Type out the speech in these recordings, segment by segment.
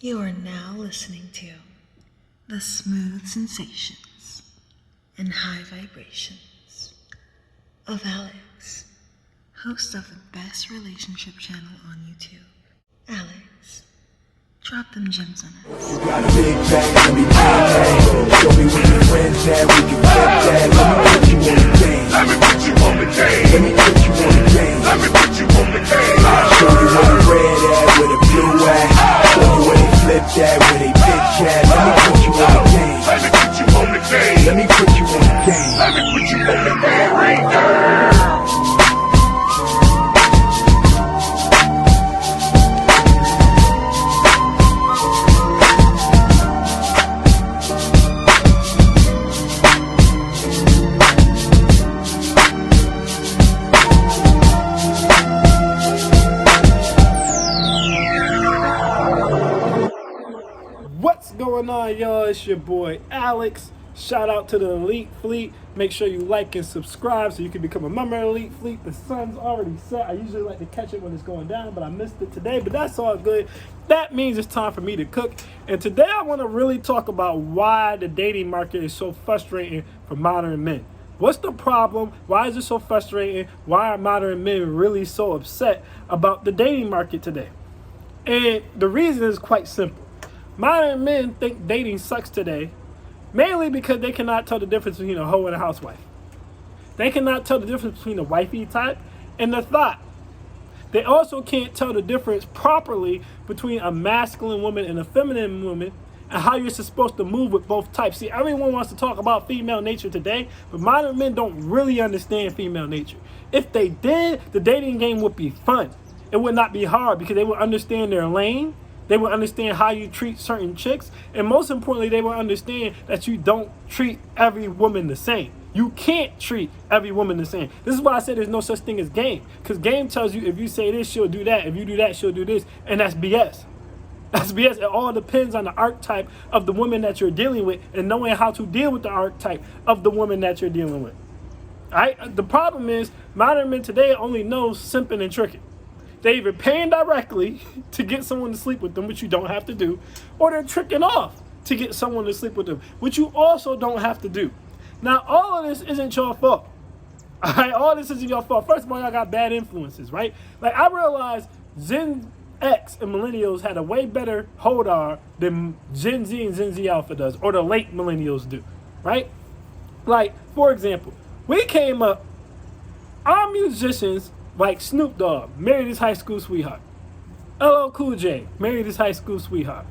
You are now listening to the smooth sensations and high vibrations of Alex, host of the best relationship channel on YouTube. Alex, drop them gems on us. You got a big bag, let me bang. Show me where your friends at, we can flip that. Let me put you on the game. Let me put you on the game. Let me put you on the game. Let me put you on the game. Show you where the red at, where the blue at. Show you where they flip that, where they bitch at. Let me put you on the game. Let me put you on the game. Let me put you on the game. Let me put you on the game right there. What's going on, y'all? It's your boy Alex. Shout out to the Elite Fleet. Make sure you like and subscribe so you can become a member of the Elite Fleet. The sun's already set. I usually like to catch it when it's going down, but I missed it today, but that's all good. That means it's time for me to cook. And today I want to really talk about why the dating market is so frustrating for modern men. What's the problem? Why is it so frustrating? Why are modern men really so upset about the dating market today? And the reason is quite simple. Modern men think dating sucks today, mainly because they cannot tell the difference between a hoe and a housewife. They cannot tell the difference between the wifey type and the thought. They also can't tell the difference properly between a masculine woman and a feminine woman and how you're supposed to move with both types. See, everyone wants to talk about female nature today, but modern men don't really understand female nature. If they did, the dating game would be fun. It would not be hard because they would understand their lane. They will understand how you treat certain chicks. And most importantly, they will understand that you don't treat every woman the same. You can't treat every woman the same. This is why I say there's no such thing as game. Because game tells you if you say this, she'll do that. If you do that, she'll do this. And that's BS. That's BS. It all depends on the archetype of the woman that you're dealing with and knowing how to deal with the archetype of the woman that you're dealing with. All right? The problem is modern men today only know simping and tricking. They're either paying directly to get someone to sleep with them, which you don't have to do, or they're tricking off to get someone to sleep with them, which you also don't have to do. Now, all of this isn't your fault. All right, all this isn't your fault. First of all, y'all got bad influences, right? Like, I realized Gen X and millennials had a way better hold on than Gen Z and Gen Z Alpha does, or the late millennials do, right? Like, for example, we came up, our musicians, like Snoop Dogg, married his high school sweetheart. LL Cool J, married his high school sweetheart.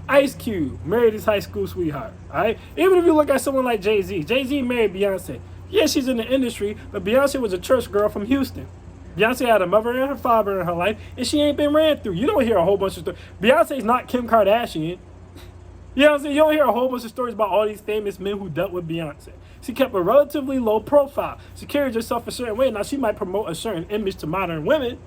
Ice Cube, married his high school sweetheart, all right? Even if you look at someone like Jay-Z, Jay-Z married Beyonce. Yeah, she's in the industry, but Beyonce was a church girl from Houston. Beyonce had a mother and her father in her life, and she ain't been ran through. You don't hear a whole bunch of stories. Beyonce's not Kim Kardashian. You know what I'm saying? You don't hear a whole bunch of stories about all these famous men who dealt with Beyonce. She kept a relatively low profile. She carried herself a certain way. Now, she might promote a certain image to modern women,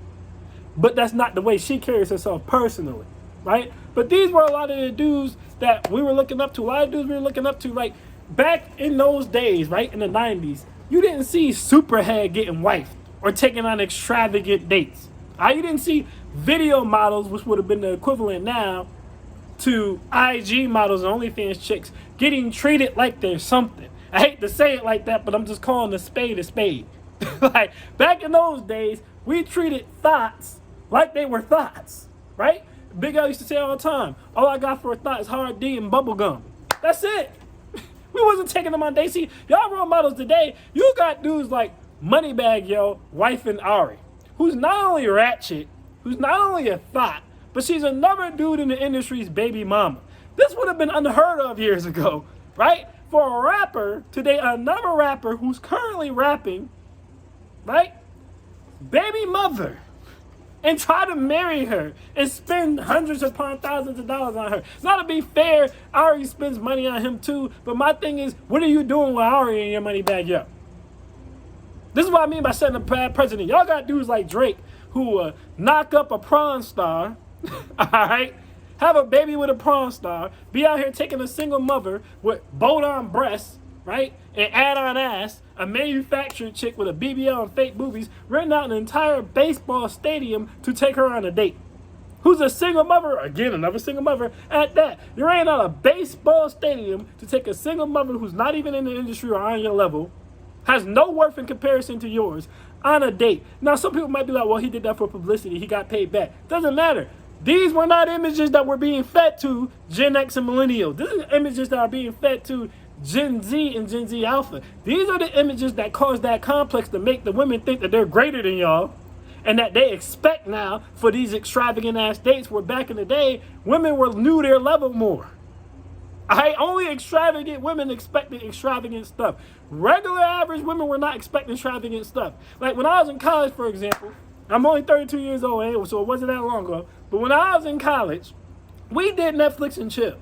but that's not the way she carries herself personally, right? But these were a lot of the dudes that we were looking up to. A lot of dudes we were looking up to, like, back in those days, right, in the 90s, you didn't see Superhead getting wifed or taking on extravagant dates. You didn't see video models, which would have been the equivalent now to IG models and OnlyFans chicks, getting treated like they're something. I hate to say it like that, but I'm just calling a spade a spade. Like, back in those days, we treated thoughts like they were thoughts, right? Big L used to say all the time, all I got for a thought is hard D and bubble gum. That's it. We wasn't taking them on dates. See, y'all role models today, you got dudes like Moneybag Yo, wife and Ari, who's not only ratchet, who's not only a thought, but she's another dude in the industry's baby mama. This would have been unheard of years ago, right? For a rapper, today another rapper who's currently rapping, right? Baby mother. And try to marry her and spend hundreds upon thousands of dollars on her. Now, to be fair, Ari spends money on him too, but my thing is, what are you doing with Ari in your money bag up? This is what I mean by setting a bad precedent. Y'all got dudes like Drake who knock up a prawn star, all right? Have a baby with a prawn star, be out here taking a single mother with bowed-on breasts, right, and add-on ass, a manufactured chick with a BBL and fake boobies, renting out an entire baseball stadium to take her on a date. who's a single mother, again, another single mother at that. You ain't at a baseball stadium to take a single mother who's not even in the industry or on your level, has no worth in comparison to yours, on a date. Now, some people might be like, well, he did that for publicity. He got paid back. Doesn't matter. These were not images that were being fed to Gen X and Millennials. These are images that are being fed to Gen Z and Gen Z Alpha. These are the images that cause that complex to make the women think that they're greater than y'all and that they expect now for these extravagant ass dates, where back in the day, women were knew their level more. Only extravagant women expected extravagant stuff. Regular average women were not expecting extravagant stuff. Like when I was in college, for example, I'm only 32 years old, so it wasn't that long ago. But when I was in college, we did Netflix and chill.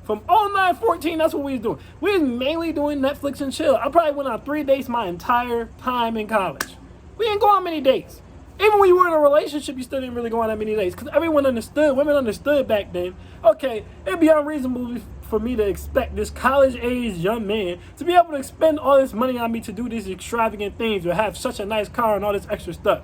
From 09-14, that's what we was doing. We was mainly doing Netflix and chill. I probably went on 3 dates my entire time in college. We didn't go on many dates. Even when you were in a relationship, you still didn't really go on that many dates. Because everyone understood, women understood back then, okay, it'd be unreasonable for me to expect this college-age young man to be able to spend all this money on me to do these extravagant things or have such a nice car and all this extra stuff.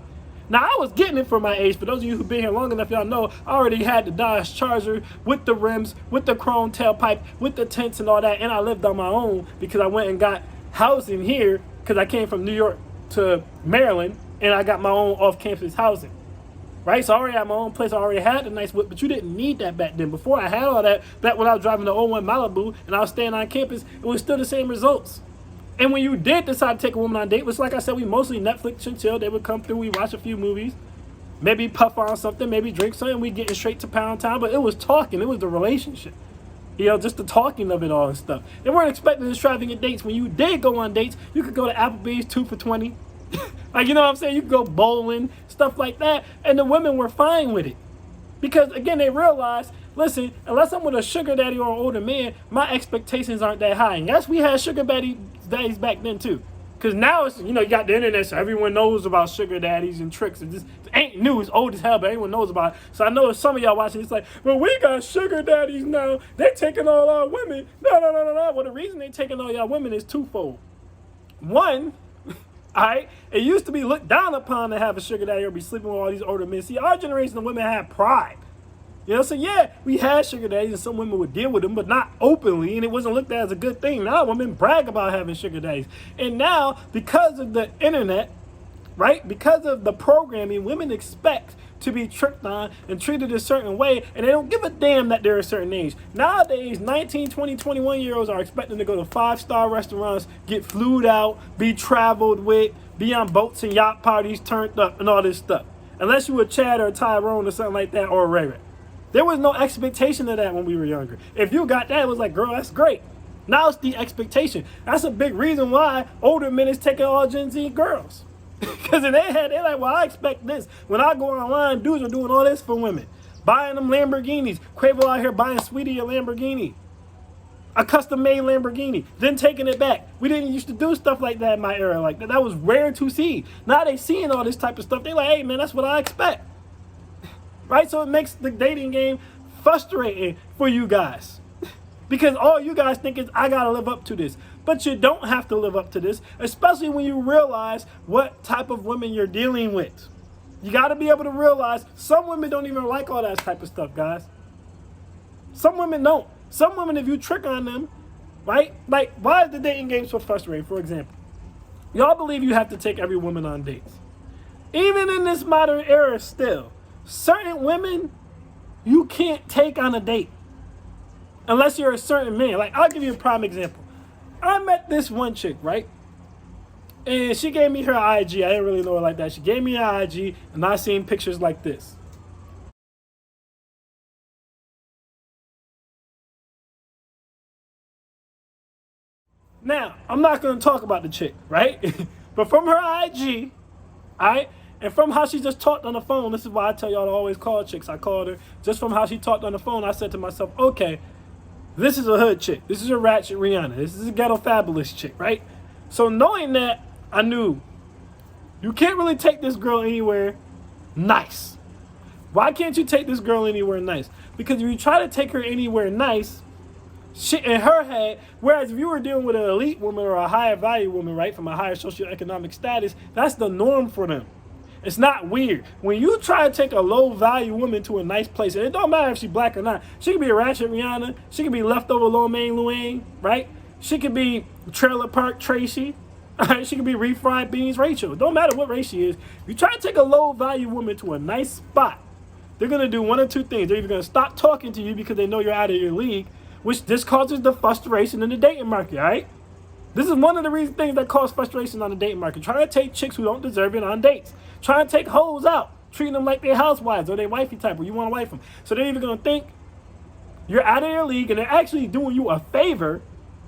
Now, I was getting it for my age. For those of you who've been here long enough, y'all know I already had the Dodge Charger with the rims, with the chrome tailpipe, with the tents and all that. And I lived on my own because I went and got housing here because I came from New York to Maryland and I got my own off-campus housing. Right? So I already had my own place. I already had a nice whip, but you didn't need that back then. Before I had all that, back when I was driving the 01 Malibu and I was staying on campus, it was still the same results. And when you did decide to take a woman on a date, it was like I said, we mostly Netflix and chill. They would come through, we watch a few movies, maybe puff on something, maybe drink something, we getting straight to Pound Town. But it was talking, it was the relationship. You know, just the talking of it all and stuff. They weren't expecting extravagant dates. When you did go on dates, you could go to Applebee's 2 for $20. Like, you know what I'm saying? You could go bowling, stuff like that. And the women were fine with it. Because, again, they realized, listen, unless I'm with a sugar daddy or an older man, my expectations aren't that high. And yes, we had sugar daddies back then, too. Because now, it's, you know, you got the internet, so everyone knows about sugar daddies and tricks. It just ain't new. It's old as hell, but everyone knows about it. So I know some of y'all watching, it's like, well, we got sugar daddies now. They're taking all our women. No. Well, the reason they're taking all y'all women is twofold. One, all right, it used to be looked down upon to have a sugar daddy or be sleeping with all these older men. See, our generation of women had pride. You know, so yeah, we had sugar daddies and some women would deal with them, but not openly, and it wasn't looked at as a good thing. Now women brag about having sugar daddies. And now, because of the internet, right, because of the programming, women expect to be tricked on and treated a certain way, and they don't give a damn that they're a certain age. Nowadays, 19, 20, 21-year-olds are expecting to go to 5-star restaurants, get flued out, be traveled with, be on boats and yacht parties turned up, and all this stuff. Unless you were Chad or Tyrone or something like that, or a Ray Ray. There was no expectation of that when we were younger. If you got that, it was like, girl, that's great. Now it's the expectation. That's a big reason why older men is taking all Gen Z girls. Because in their head, they're like, well, I expect this. When I go online, dudes are doing all this for women. Buying them Lamborghinis. Quavo out here buying Sweetie a Lamborghini. A custom-made Lamborghini. Then taking it back. We didn't used to do stuff like that in my era. Like that was rare to see. Now they seeing all this type of stuff. They like, hey, man, that's what I expect. Right? So it makes the dating game frustrating for you guys. Because all you guys think is, I got to live up to this. But you don't have to live up to this, especially when you realize what type of women you're dealing with. You got to be able to realize some women don't even like all that type of stuff, guys. Some women don't. Some women, if you trick on them, right? Like, why is the dating game so frustrating? For example, y'all believe you have to take every woman on dates. Even in this modern era still, certain women you can't take on a date unless you're a certain man. Like, I'll give you a prime example. I met this one chick, right? And she gave me her IG. I didn't really know her like that. She gave me her IG, and I seen pictures like this. Now, I'm not going to talk about the chick, right? But from her IG, all right, and from how she just talked on the phone, this is why I tell y'all to always call chicks. I called her. Just from how she talked on the phone, I said to myself, okay, this is a hood chick. This is a ratchet Rihanna. This is a ghetto fabulous chick, right? So knowing that, I knew you can't really take this girl anywhere nice. Why can't you take this girl anywhere nice? Because if you try to take her anywhere nice, shit in her head, whereas if you were dealing with an elite woman or a higher value woman, right, from a higher socioeconomic status, that's the norm for them. It's not weird. When you try to take a low-value woman to a nice place, and it don't matter if she's black or not. She could be a ratchet Rihanna. She could be leftover Lil Main Luane, right? She could be Trailer Park Tracy. She could be refried beans Rachel. It don't matter what race she is. If you try to take a low-value woman to a nice spot, they're going to do one of two things. They're either going to stop talking to you because they know you're out of your league, which this causes the frustration in the dating market, all right? This is one of the things that cause frustration on the dating market. Trying to take chicks who don't deserve it on dates. Trying to take hoes out. Treating them like they're housewives or they wifey type or you want to wife them. So they're either going to think you're out of your league and they're actually doing you a favor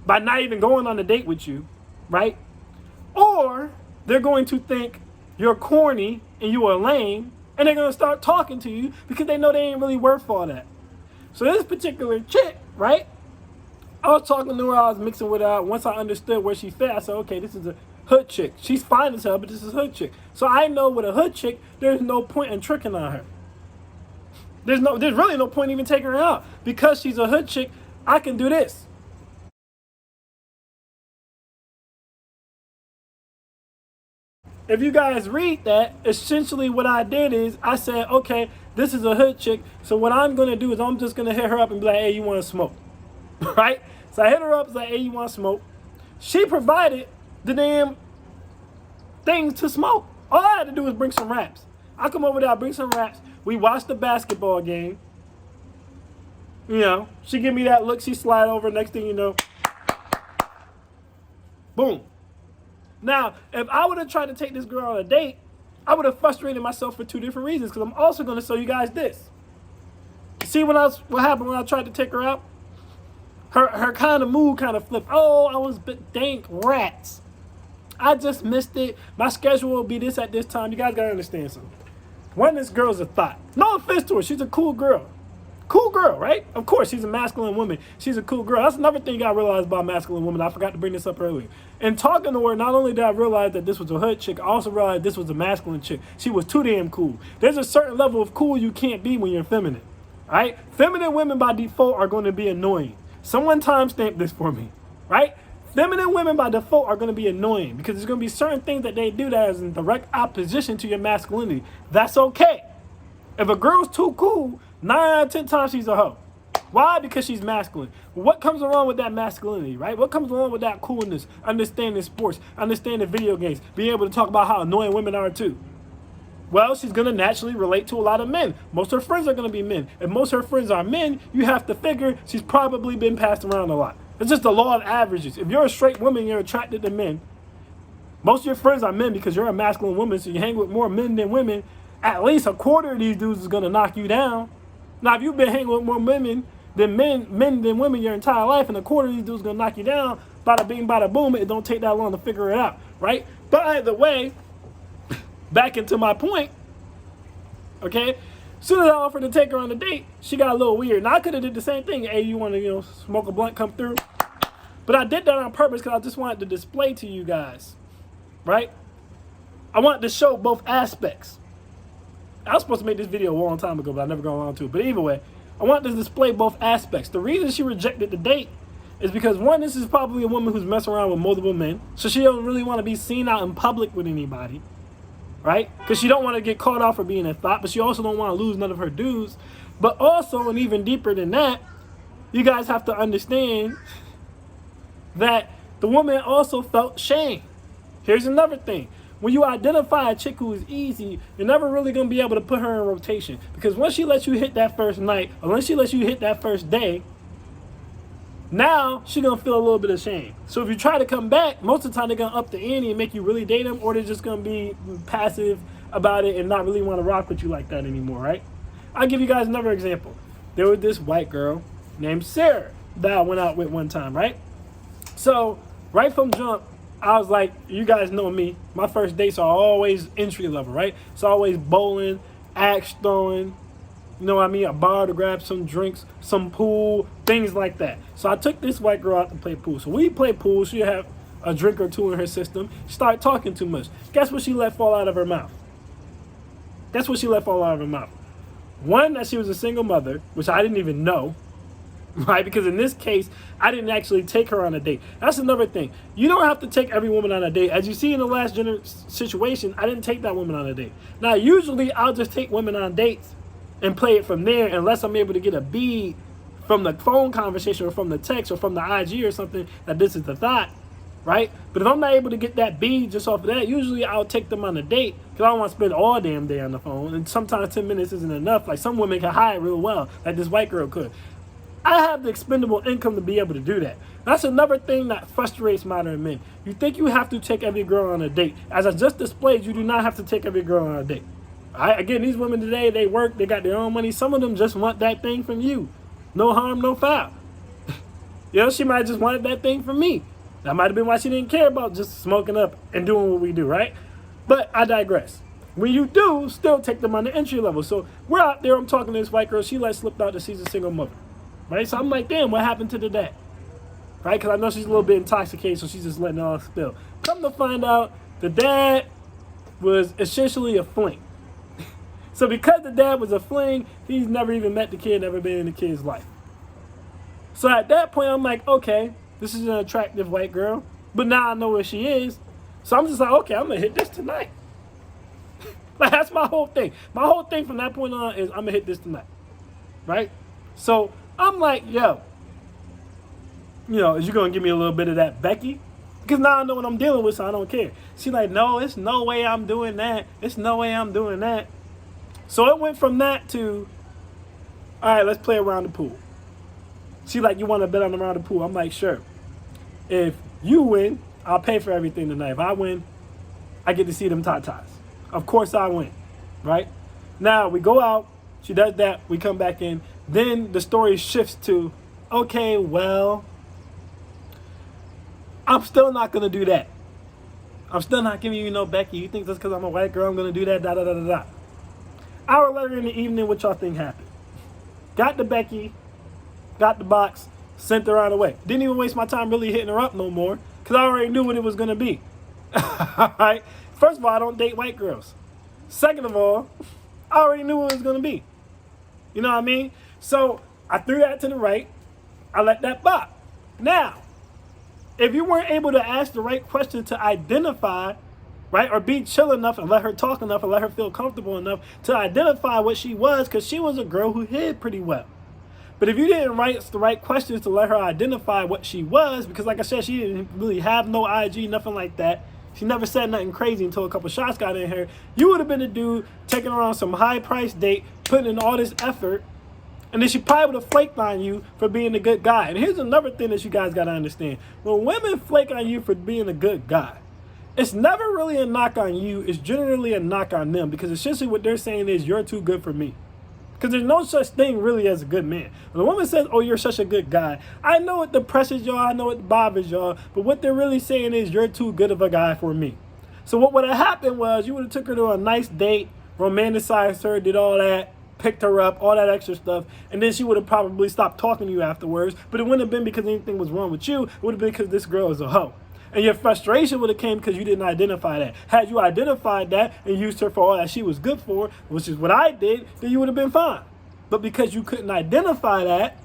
by not even going on a date with you, right? Or they're going to think you're corny and you are lame and they're going to start talking to you because they know they ain't really worth all that. So this particular chick, right? I was talking to her, I was mixing with her. Once I understood where she fit, I said, okay, this is a hood chick. She's fine as hell, but this is a hood chick. So I know with a hood chick, there's no point in tricking on her. There's really no point even taking her out. Because she's a hood chick, I can do this. If you guys read that, essentially what I did is I said, okay, this is a hood chick. So what I'm going to do is I'm just going to hit her up and be like, hey, you want to smoke? Right? So I hit her up, like, hey, you want to smoke? She provided the damn things to smoke. All I had to do was bring some wraps. I come over there, I bring some wraps. We watch the basketball game. You know, she give me that look, she slide over, next thing you know, boom. Now, if I would have tried to take this girl on a date, I would have frustrated myself for two different reasons, because I'm also going to show you guys this. See what happened when I tried to take her out? Her kind of mood kind of flipped. Oh, I was dank rats. I just missed it. My schedule will be this at this time. You guys got to understand something. One, this girl's a thought. No offense to her. She's a cool girl. Cool girl, right? Of course, she's a masculine woman. She's a cool girl. That's another thing you got to realize about masculine women. I forgot to bring this up earlier. And talking to her, not only did I realize that this was a hood chick, I also realized this was a masculine chick. She was too damn cool. There's a certain level of cool you can't be when you're feminine, right? Feminine women by default are going to be annoying. Someone timestamp this for me, right? Feminine women by default are going to be annoying because there's going to be certain things that they do that is in direct opposition to your masculinity. That's okay. If a girl's too cool, 9 out of 10 times she's a hoe. Why? Because she's masculine. What comes along with that masculinity, right? What comes along with that coolness? Understanding sports, understanding video games, being able to talk about how annoying women are too. Well, she's going to naturally relate to a lot of men. Most of her friends are going to be men. If most of her friends are men, you have to figure she's probably been passed around a lot. It's just the law of averages. If you're a straight woman, you're attracted to men. Most of your friends are men because you're a masculine woman, so you hang with more men than women. At least a quarter of these dudes is going to knock you down. Now, if you've been hanging with more women than men than women your entire life, and a quarter of these dudes is going to knock you down, bada bing, bada boom, it don't take that long to figure it out, right? But either way, back into my point, okay? As soon as I offered to take her on a date, she got a little weird. Now, I could have did the same thing. Hey, you want to, smoke a blunt, come through? But I did that on purpose because I just wanted to display to you guys, right? I wanted to show both aspects. I was supposed to make this video a long time ago, but I never got around to it. But either way, I wanted to display both aspects. The reason she rejected the date is because, one, this is probably a woman who's messing around with multiple men. So she don't really want to be seen out in public with anybody, right? Because she don't want to get caught off for being a thought, but she also don't want to lose none of her dues. But also, and even deeper than that, you guys have to understand that the woman also felt shame. Here's another thing. When you identify a chick who is easy, you're never really going to be able to put her in rotation. Because once she lets you hit that first night, or once she lets you hit that first day, now she's going to feel a little bit of shame. So if you try to come back, most of the time they're going to up the ante and make you really date them, or they're just going to be passive about it and not really want to rock with you like that anymore, right? I'll give you guys another example. There was this white girl named Sarah that I went out with one time, right? So right from jump, I was like, you guys know me. My first dates are always entry level, right? It's always bowling, axe throwing, you know what I mean? A bar to grab some drinks, some pool, things like that. So I took this white girl out to play pool. So we play pool. She had a drink or two in her system. She started talking too much. Guess what she let fall out of her mouth? Guess what she let fall out of her mouth? One, that she was a single mother, which I didn't even know. right? Because in this case, I didn't actually take her on a date. That's another thing. You don't have to take every woman on a date. As you see in the last situation, I didn't take that woman on a date. Now, usually I'll just take women on dates and play it from there unless I'm able to get a bead from the phone conversation or from the text or from the IG or something that this is the thought, right? But if I'm not able to get that bead just off of that, usually I'll take them on a date because I don't want to spend all damn day on the phone. And sometimes 10 minutes isn't enough. Like some women can hide real well, like this white girl could. I have the expendable income to be able to do that. That's another thing that frustrates modern men. You think you have to take every girl on a date. As I just displayed, you do not have to take every girl on a date. All right? Again, these women today, they work, they got their own money. Some of them just want that thing from you. No harm, no foul. You know, she might have just wanted that thing from me. That might have been why she didn't care about just smoking up and doing what we do, right? But I digress. When you do, still take them on the entry level. So we're out there, I'm talking to this white girl. She slipped out that she's a single mother. Right? So I'm like, damn, what happened to the dad? Right? Because I know she's a little bit intoxicated, so she's just letting it all spill. Come to find out, the dad was essentially a fling. So because the dad was a fling, he's never even met the kid, never been in the kid's life. So at that point, I'm like, okay, this is an attractive white girl, but now I know where she is. So I'm just like, okay, I'm going to hit this tonight. Like, that's my whole thing. My whole thing from that point on is I'm going to hit this tonight. Right? So I'm like, yo, you know, is you going to give me a little bit of that Becky? Because now I know what I'm dealing with, so I don't care. She's like, no, it's no way I'm doing that. It's no way I'm doing that. So it went from that to, all right, let's play around the pool. She like, you want to bet on around the pool? I'm like, sure. If you win, I'll pay for everything tonight. If I win, I get to see them tatas. Of course I win, right? Now we go out. She does that. We come back in. Then the story shifts to, okay, well, I'm still not going to do that. I'm still not giving you no Becky. You think just because I'm a white girl, I'm going to do that, da, da, da, da, da. Hour later in the evening, what y'all think happened? Got the Becky, got the box, sent her on the way. Didn't even waste my time really hitting her up no more because I already knew what it was going to be. All right? First of all, I don't date white girls. Second of all, I already knew what it was going to be. You know what I mean? So I threw that to the right. I let that bop. Now, if you weren't able to ask the right question to identify, right, or be chill enough and let her talk enough and let her feel comfortable enough to identify what she was, because she was a girl who hid pretty well. But if you didn't write the right questions to let her identify what she was, because like I said, she didn't really have no IG, nothing like that. She never said nothing crazy until a couple shots got in her. You would have been a dude taking her on some high-priced date, putting in all this effort, and then she probably would have flaked on you for being a good guy. And here's another thing that you guys got to understand. When women flake on you for being a good guy, it's never really a knock on you. It's generally a knock on them, because essentially what they're saying is you're too good for me. Because there's no such thing really as a good man. When a woman says, oh, you're such a good guy, I know it depresses y'all, I know it bothers y'all, but what they're really saying is you're too good of a guy for me. So what would have happened was you would have took her to a nice date, romanticized her, did all that, picked her up, all that extra stuff, and then she would have probably stopped talking to you afterwards, but it wouldn't have been because anything was wrong with you, it would have been because this girl is a hoe. And your frustration would have came because you didn't identify that. Had you identified that and used her for all that she was good for, which is what I did, then you would have been fine. But because you couldn't identify that,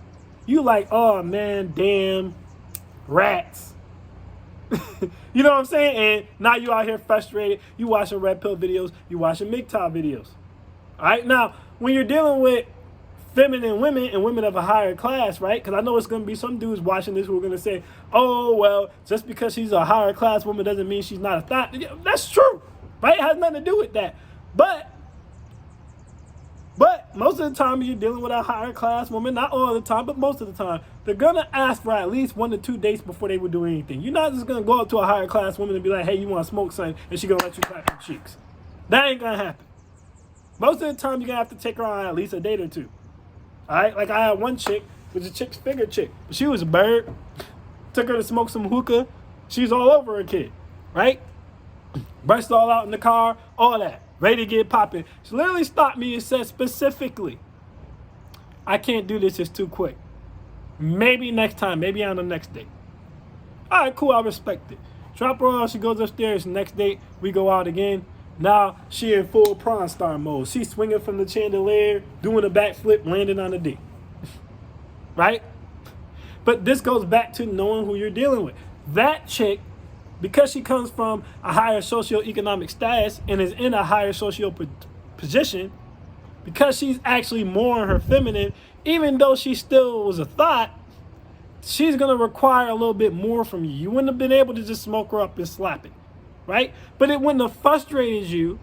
you like, oh man, damn, rats. You know what I'm saying? And now you out here frustrated. You watching red pill videos. You watching MGTOW videos. All right? Now, when you're dealing with feminine women and women of a higher class, right? Because I know it's going to be some dudes watching this who are going to say, oh, well, just because she's a higher class woman doesn't mean she's not a thought. That's true, right? It has nothing to do with that. But most of the time you're dealing with a higher class woman, not all the time, but most of the time, they're going to ask for at least 1 to 2 dates before they would do anything. You're not just going to go up to a higher class woman and be like, hey, you want to smoke something? And she's going to let you clap your cheeks. That ain't going to happen. Most of the time, you're going to have to take her on at least a date or two. All right, like I had one chick, was a chick's figure chick. She was a bird. Took her to smoke some hookah. She's all over her kid, right? Burst all out in the car, all that. Ready to get popping. She literally stopped me and said specifically, I can't do this, it's too quick. Maybe next time, maybe on the next date. All right, cool, I respect it. Drop her off, she goes upstairs, next date, we go out again. Now she in full prawn star mode. She's swinging from the chandelier, doing a backflip, landing on the dick. Right? But this goes back to knowing who you're dealing with. That chick, because she comes from a higher socioeconomic status and is in a higher socio position, because she's actually more in her feminine, even though she still was a thought, she's going to require a little bit more from you. You wouldn't have been able to just smoke her up and slap it, right? But it wouldn't have frustrated you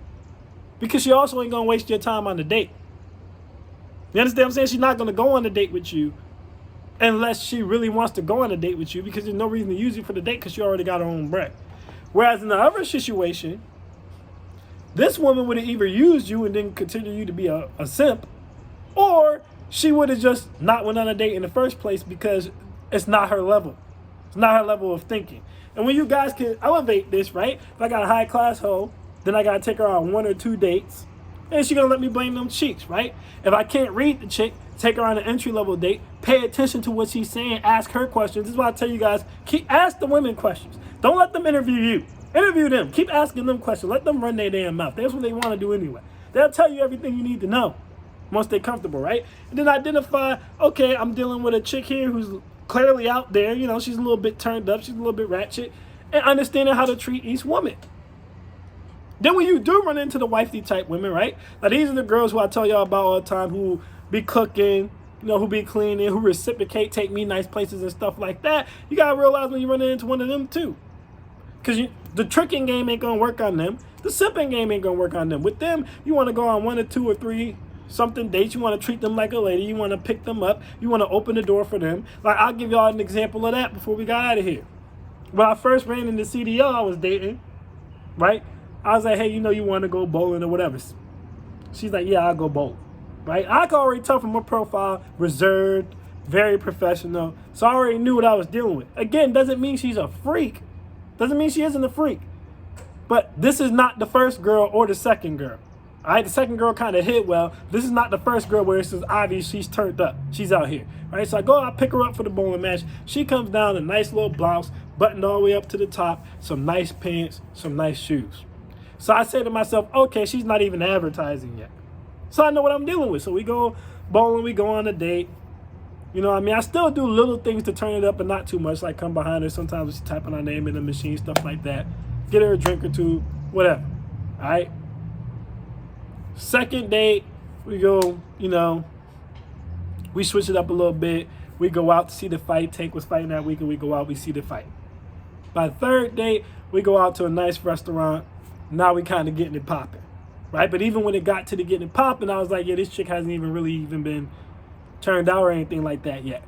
because she also ain't going to waste your time on the date. You understand what I'm saying? She's not going to go on a date with you unless she really wants to go on a date with you, because there's no reason to use you for the date because she already got her own bread. Whereas in the other situation, this woman would have either used you and then considered you to be a simp, or she would have just not went on a date in the first place because it's not her level. It's not her level of thinking. And when you guys can elevate this, right? If I got a high class hoe, then I got to take her on 1 or 2 dates, and she's going to let me blame them cheeks, right? If I can't read the chick, take her on an entry-level date, pay attention to what she's saying, ask her questions. This is why I tell you guys, ask the women questions. Don't let them interview you. Interview them. Keep asking them questions. Let them run their damn mouth. That's what they want to do anyway. They'll tell you everything you need to know once they're comfortable, right? And then identify, okay, I'm dealing with a chick here who's clearly out there. You know, she's a little bit turned up. She's a little bit ratchet. And understanding how to treat each woman. Then when you do run into the wifey type women, right? Now, these are the girls who I tell y'all about all the time, who be cooking, you know, who be cleaning, who reciprocate, take me nice places and stuff like that. You got to realize when you run into one of them too. Because the tricking game ain't going to work on them. The simping game ain't going to work on them. With them, you want to go on 1 or 2 or 3 something dates. You want to treat them like a lady. You want to pick them up. You want to open the door for them. Like, I'll give y'all an example of that before we got out of here. When I first ran into CDL, I was dating, right? I was like, hey, you know, you want to go bowling or whatever. She's like, yeah, I'll go bowling, right? I could already tell from her profile, reserved, very professional. So I already knew what I was dealing with. Again, doesn't mean she's a freak. Doesn't mean she isn't a freak. But this is not the first girl or the second girl. All right, the second girl kind of hit well. This is not the first girl where it's just obvious she's turned up. She's out here, right? So I pick her up for the bowling match. She comes down in a nice little blouse, buttoned all the way up to the top, some nice pants, some nice shoes. So I say to myself, okay, she's not even advertising yet. So I know what I'm dealing with. So we go bowling, we go on a date. You know what I mean? I still do little things to turn it up, but not too much, like come behind her. Sometimes she's typing her name in the machine, stuff like that. Get her a drink or two, whatever. All right? Second date, we go, you know, we switch it up a little bit. We go out to see the fight. Tank was fighting that week, and we go out, we see the fight. By the third date, we go out to a nice restaurant. Now we kind of getting it popping, right? But even when it got to the getting it popping, I was like, yeah, this chick hasn't even really been turned out or anything like that yet.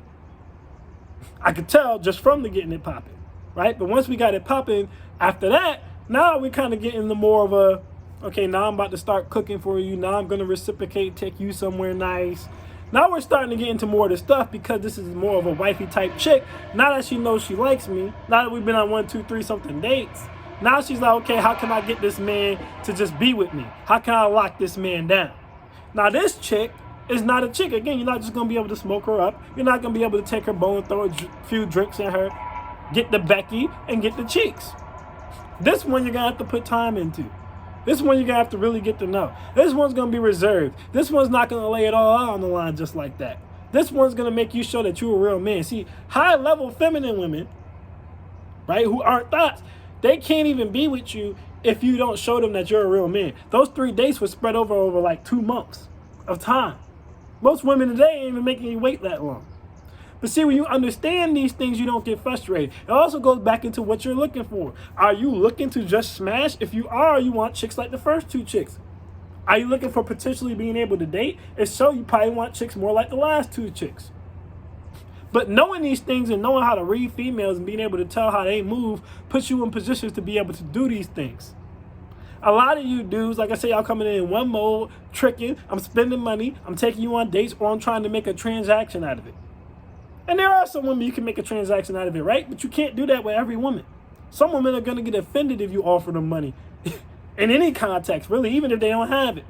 I could tell just from the getting it popping, right? But once we got it popping, after that, now we kind of get into more of a, okay, now I'm about to start cooking for you. Now I'm going to reciprocate, take you somewhere nice. Now we're starting to get into more of the stuff because this is more of a wifey type chick. Now that she knows she likes me, now that we've been on 1, 2, 3 something dates, now she's like, okay, how can I get this man to just be with me? How can I lock this man down? Now this chick is not a chick. Again, you're not just going to be able to smoke her up. You're not going to be able to take her bone, throw a few drinks in her, get the Becky, and get the cheeks. This one you're going to have to put time into. This one you're going to have to really get to know. This one's going to be reserved. This one's not going to lay it all out on the line just like that. This one's going to make you show that you're a real man. See, high-level feminine women, right, who aren't thoughts, they can't even be with you if you don't show them that you're a real man. Those 3 dates were spread over like 2 months of time. Most women today ain't even making you wait that long. But see, when you understand these things, you don't get frustrated. It also goes back into what you're looking for. Are you looking to just smash? If you are, you want chicks like the first 2 chicks. Are you looking for potentially being able to date? If so, you probably want chicks more like the last 2 chicks. But knowing these things and knowing how to read females and being able to tell how they move puts you in positions to be able to do these things. A lot of you dudes, like I say, y'all coming in one mode, tricking, I'm spending money, I'm taking you on dates, or I'm trying to make a transaction out of it. And there are some women you can make a transaction out of it, right? But you can't do that with every woman. Some women are going to get offended if you offer them money in any context, really, even if they don't have it.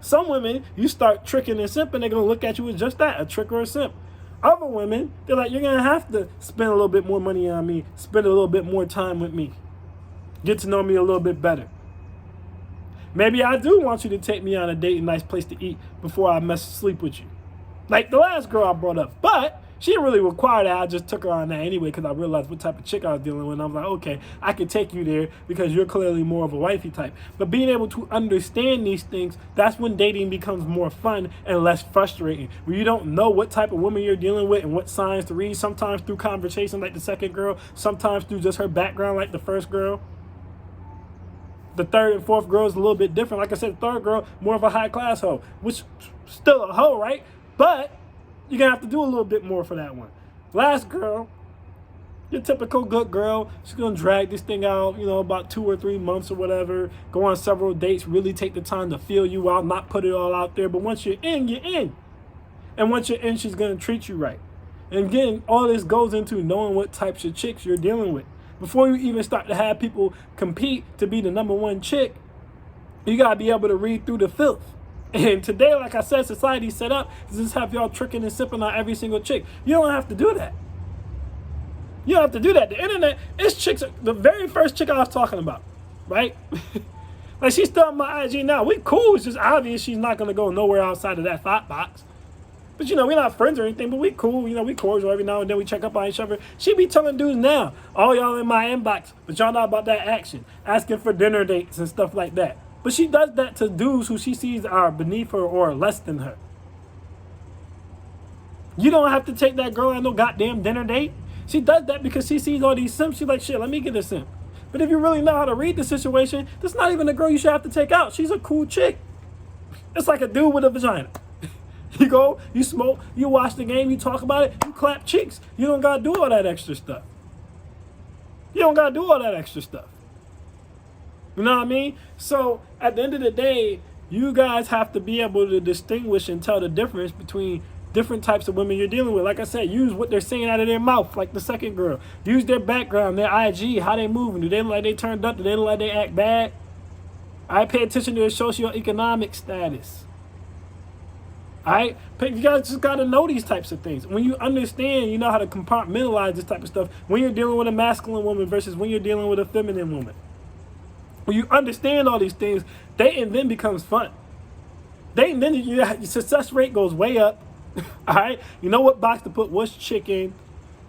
Some women, you start tricking and simping, they're going to look at you as just that, a trick or a simp. Other women, they're like, you're going to have to spend a little bit more money on me, spend a little bit more time with me, get to know me a little bit better. Maybe I do want you to take me on a date, a nice place to eat before I sleep with you. Like the last girl I brought up. But She didn't really require that. I just took her on that anyway because I realized what type of chick I was dealing with. And I was like, okay, I can take you there because you're clearly more of a wifey type. But being able to understand these things, that's when dating becomes more fun and less frustrating. When you don't know what type of woman you're dealing with and what signs to read, sometimes through conversation like the second girl, sometimes through just her background like the first girl. The third and fourth girl is a little bit different. Like I said, the third girl, more of a high class hoe, which still a hoe, right? But you're going to have to do a little bit more for that one. Last girl, your typical good girl. She's going to drag this thing out, about 2 or 3 months or whatever. Go on several dates, really take the time to feel you out, not put it all out there. But once you're in, you're in. And once you're in, she's going to treat you right. And again, all this goes into knowing what types of chicks you're dealing with. Before you even start to have people compete to be the number one chick, you got to be able to read through the filth. And today, like I said, society's set up to just have y'all tricking and sipping on every single chick. You don't have to do that. You don't have to do that. The internet, it's chicks, the very first chick I was talking about, right? Like, she's still on my IG now. We cool. It's just obvious she's not going to go nowhere outside of that thought box. But, we're not friends or anything, but we cool. We cordial every now and then. We check up on each other. She be telling dudes now, all y'all in my inbox, but y'all not about that action. Asking for dinner dates and stuff like that. But she does that to dudes who she sees are beneath her or less than her. You don't have to take that girl on no goddamn dinner date. She does that because she sees all these simps. She's like, shit, let me get a simp. But if you really know how to read the situation, that's not even a girl you should have to take out. She's a cool chick. It's like a dude with a vagina. You go, you smoke, you watch the game, you talk about it, you clap cheeks. You don't got to do all that extra stuff. You don't got to do all that extra stuff. You know what I mean? So at the end of the day, you guys have to be able to distinguish and tell the difference between different types of women you're dealing with. Like I said, use what they're saying out of their mouth, like the second girl. Use their background, their IG, how they moving. Do they look like they turned up? Do they look like they act bad? I pay attention to their socioeconomic status. All right? You guys just got to know these types of things. When you understand, you know how to compartmentalize this type of stuff. When you're dealing with a masculine woman versus when you're dealing with a feminine woman. When you understand all these things, dating then becomes fun. Dating then, your success rate goes way up. All right? You know what box to put which chick in.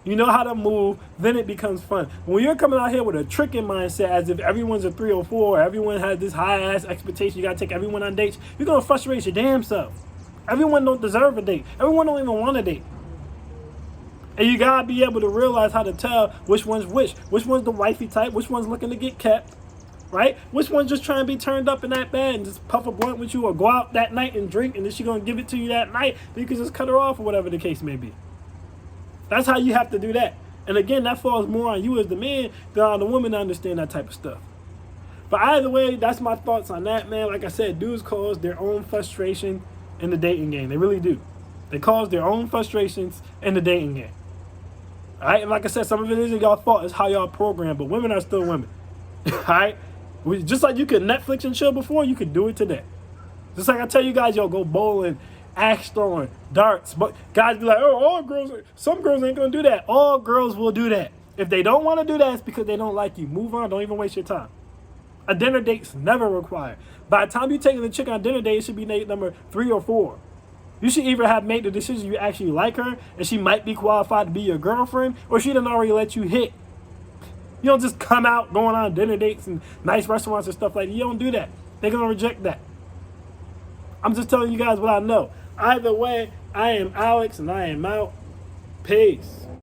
You know how to move. Then it becomes fun. When you're coming out here with a tricking mindset as if everyone's a 304, or everyone has this high-ass expectation, you got to take everyone on dates, you're going to frustrate your damn self. Everyone don't deserve a date. Everyone don't even want a date. And you got to be able to realize how to tell which one's which. Which one's the wifey type. Which one's looking to get kept. Right? Which one's just trying to be turned up in that bed and just puff a blunt with you or go out that night and drink, and then she's going to give it to you that night. Then you can just cut her off or whatever the case may be. That's how you have to do that. And again, that falls more on you as the man than on the woman to understand that type of stuff. But either way, that's my thoughts on that, man. Like I said, dudes cause their own frustration in the dating game. They really do. They cause their own frustrations in the dating game. All right? And like I said, some of it isn't y'all fault. It's how y'all program. But women are still women. All right? Just like you could Netflix and chill before, you could do it today. Just like I tell you guys, yo, go bowling, axe throwing, darts. But guys be like, oh, all girls, some girls ain't going to do that. All girls will do that. If they don't want to do that, it's because they don't like you. Move on. Don't even waste your time. A dinner date's never required. By the time you're taking the chick on dinner date, it should be date number 3 or 4. You should either have made the decision you actually like her, and she might be qualified to be your girlfriend, or she done already let you hit. You don't just come out going on dinner dates and nice restaurants and stuff like that. You don't do that. They're going to reject that. I'm just telling you guys what I know. Either way, I am Alex, and I am out. Peace.